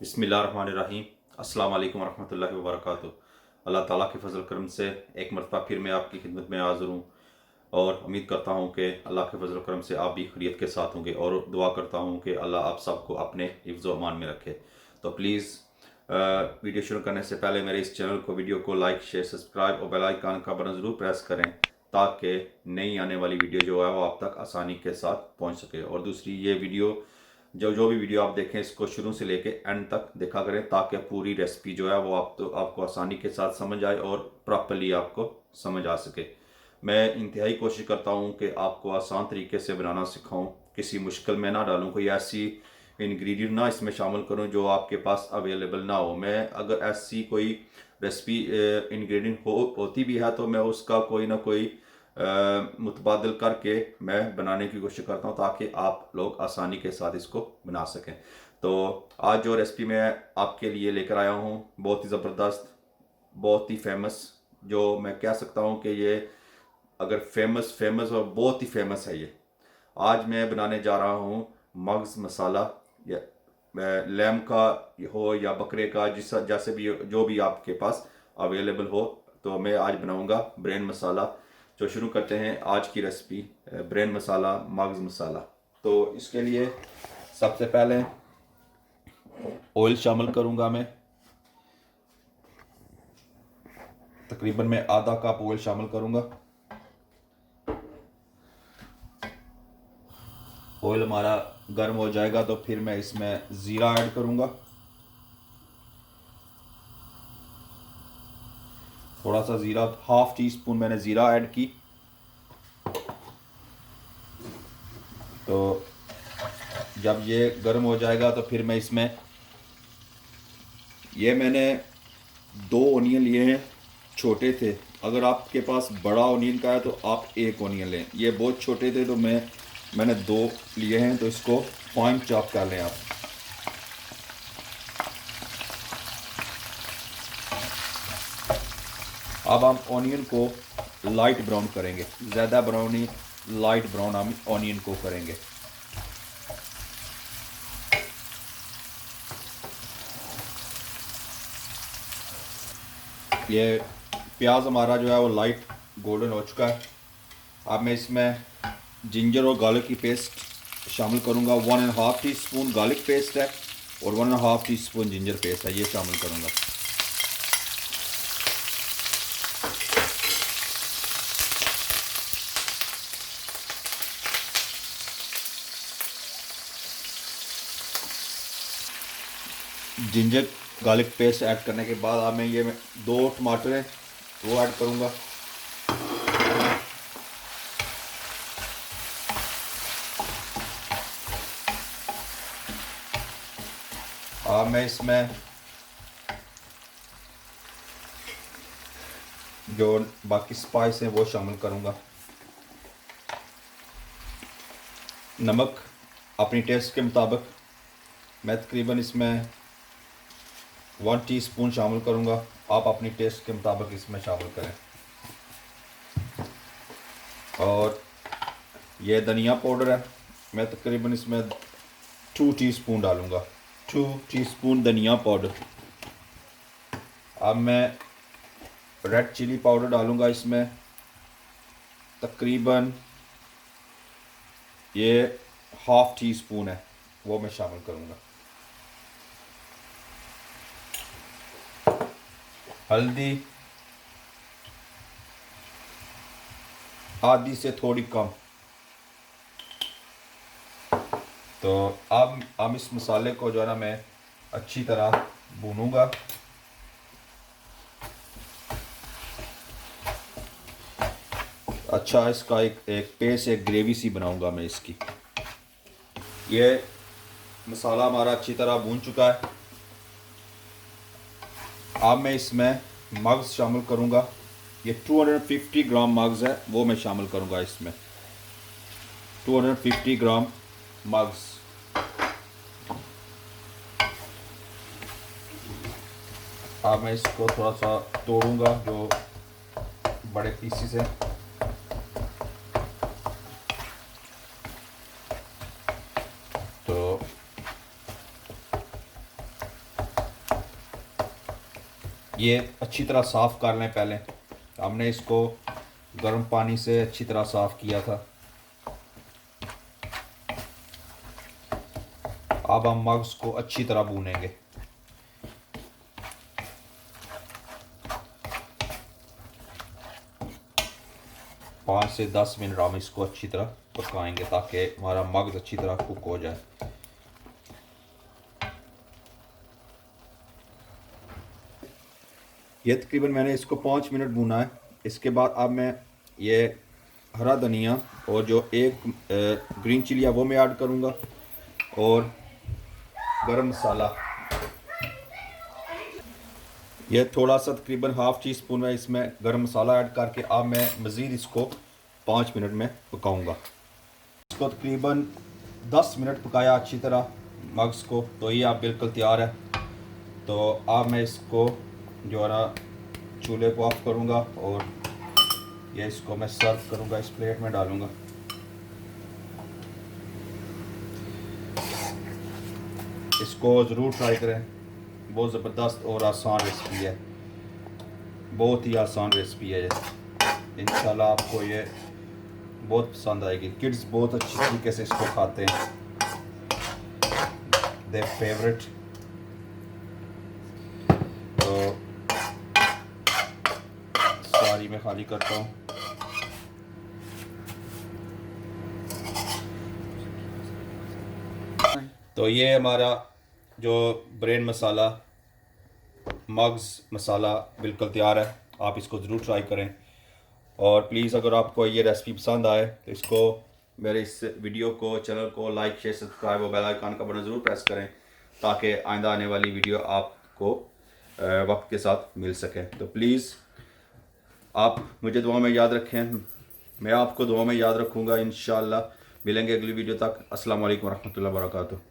बिस्मिल्लाहिर्रहमानिर्रहीम। अस्सलाम वालेकुम रहमतुल्लाहि व बरकातुहू। अल्लाह ताला के फजल करम से एक मरतबा फिर मैं आपकी खिदमत में हाज़िर हूँ और उम्मीद करता हूँ कि अल्लाह के फजल करम से आप भी खैरियत के साथ होंगे और दुआ करता हूँ कि अल्लाह आप सबको अपने हिफ्ज़ व अमान में रखे। तो प्लीज़ वीडियो शुरू करने से पहले मेरे इस चैनल को वीडियो को लाइक शेयर सब्सक्राइब और बेल आइकन का बटन ज़रूर प्रेस करें ताकि नई आने वाली वीडियो जो है वो आप तक आसानी के साथ पहुँच सके। और दूसरी, ये वीडियो जो भी वीडियो आप देखें इसको शुरू से लेके एंड तक देखा करें ताकि पूरी रेसिपी जो है वो आपको आसानी के साथ समझ आए और प्रॉपर्ली आपको समझ आ सके। मैं इंतहाई कोशिश करता हूँ कि आपको आसान तरीके से बनाना सिखाऊं, किसी मुश्किल में ना डालूं, कोई ऐसी इंग्रेडिएंट ना इसमें शामिल करूं जो आपके पास अवेलेबल ना हो। मैं अगर ऐसी कोई रेसिपी इंग्रेडिएंट होती भी है तो मैं उसका कोई ना कोई मुतबादल करके मैं बनाने की कोशिश करता हूँ ताकि आप लोग आसानी के साथ इसको बना सकें। तो आज जो रेसिपी मैं आपके लिए लेकर आया हूँ बहुत ही ज़बरदस्त, बहुत ही फेमस, जो मैं कह सकता हूँ कि ये अगर फेमस और बहुत ही फेमस है। ये आज मैं बनाने जा रहा हूँ मग्ज़ मसाला, या लैम का हो या बकरे का, जैसे भी जो भी आपके पास अवेलेबल हो। तो मैं आज बनाऊँगा ब्रेन मसाला। तो शुरू करते हैं आज की रेसिपी, ब्रेन मसाला मग्ज़ मसाला। तो इसके लिए सबसे पहले ऑयल शामिल करूँगा मैं। तकरीबन मैं आधा कप ऑयल शामिल करूँगा। ऑयल हमारा गर्म हो जाएगा तो फिर मैं इसमें ज़ीरा ऐड करूँगा। थोड़ा सा ज़ीरा, हाफ टी स्पून मैंने ज़ीरा ऐड की। तो जब ये गर्म हो जाएगा तो फिर मैं इसमें, ये मैंने 2 ऑनियन लिए हैं, छोटे थे। अगर आपके पास बड़ा ऑनियन का है तो आप 1 ऑनियन लें। ये बहुत छोटे थे तो मैंने 2 लिए हैं। तो इसको फाइन चॉप कर लें आप। अब हम ऑनियन को लाइट ब्राउन करेंगे, ज़्यादा ब्राउन नहीं, लाइट ब्राउन हम ऑनियन को करेंगे। ये प्याज हमारा जो है वो लाइट गोल्डन हो चुका है। अब मैं इसमें जिंजर और गार्लिक की पेस्ट शामिल करूंगा। 1.5 टीस्पून गार्लिक पेस्ट है और 1.5 टीस्पून जिंजर पेस्ट है, ये शामिल करूंगा। जिंजर गार्लिक पेस्ट ऐड करने के बाद अब मैं ये 2 टमाटर हैं वो ऐड करूंगा। अब मैं इसमें जो बाकी स्पाइस हैं वो शामिल करूंगा। नमक अपनी टेस्ट के मुताबिक मैं तकरीबन इसमें 1 टीस्पून शामिल करूंगा। आप अपनी टेस्ट के मुताबिक इसमें शामिल करें। और ये धनिया पाउडर है, मैं तकरीबन इसमें 2 टीस्पून डालूंगा, 2 टीस्पून धनिया पाउडर। अब मैं रेड चिली पाउडर डालूंगा इसमें, तकरीबन ये हाफ टी स्पून है, वो मैं शामिल करूंगा। हल्दी आधी से थोड़ी कम। तो अब हम इस मसाले को जो है ना मैं अच्छी तरह भूनूंगा। अच्छा, इसका एक पेस्ट, एक ग्रेवी सी बनाऊंगा मैं इसकी। ये मसाला हमारा अच्छी तरह भून चुका है। अब मैं इसमें मग्ज़ शामिल करूंगा। ये 250 ग्राम मग्ज़ है, वो मैं शामिल करूंगा इसमें, 250 ग्राम मग्ज़। अब मैं इसको थोड़ा सा तोड़ूंगा, जो बड़े पीसेस हैं। तो ये अच्छी तरह साफ़ कर लें। पहले हमने इसको गर्म पानी से अच्छी तरह साफ़ किया था। अब हम मग्ज़ को अच्छी तरह भूनेंगे। पाँच से 10 मिनट हम इसको अच्छी तरह पकाएंगे ताकि हमारा मग्ज़ अच्छी तरह कुक हो जाए। ये तकरीबन मैंने इसको 5 मिनट भूना है। इसके बाद अब मैं ये हरा धनिया और जो एक ग्रीन चिली है वो मैं ऐड करूँगा, और गरम मसाला ये थोड़ा सा तकरीबन हाफ़ टी स्पून में इसमें गरम मसाला ऐड करके अब मैं मज़ीद इसको 5 मिनट में पकाऊँगा। इसको तकरीबन 10 मिनट पकाया अच्छी तरह मग्ज़ को, तो ये अब बिल्कुल तैयार है। तो अब मैं इसको जो है ना चूल्हे को ऑफ करूँगा और ये इसको मैं सर्व करूँगा, इस प्लेट में डालूँगा। इसको ज़रूर ट्राई करें, बहुत ज़बरदस्त और आसान रेसिपी है, बहुत ही आसान रेसिपी है ये। इंशाल्लाह आपको ये बहुत पसंद आएगी। किड्स बहुत अच्छी तरीके से इसको खाते हैं, देयर फेवरेट। तो सारी मैं खाली करता हूँ। तो ये हमारा जो ब्रेन मसाला मग्ज़ मसाला बिल्कुल तैयार है। आप इसको ज़रूर ट्राई करें, और प्लीज़ अगर आपको ये रेसिपी पसंद आए तो इसको मेरे इस वीडियो को चैनल को लाइक शेयर सब्सक्राइब और बेल आइकन का बटन ज़रूर प्रेस करें ताकि आइंदा आने वाली वीडियो आपको वक्त के साथ मिल सके। तो प्लीज़ आप मुझे दुआ में याद रखें, मैं आपको दुआ में याद रखूँगा। इन शा अल्लाह मिलेंगे अगली वीडियो तक। अस्सलाम वालेकुम रहमतुल्लाहि व बरकातुहू।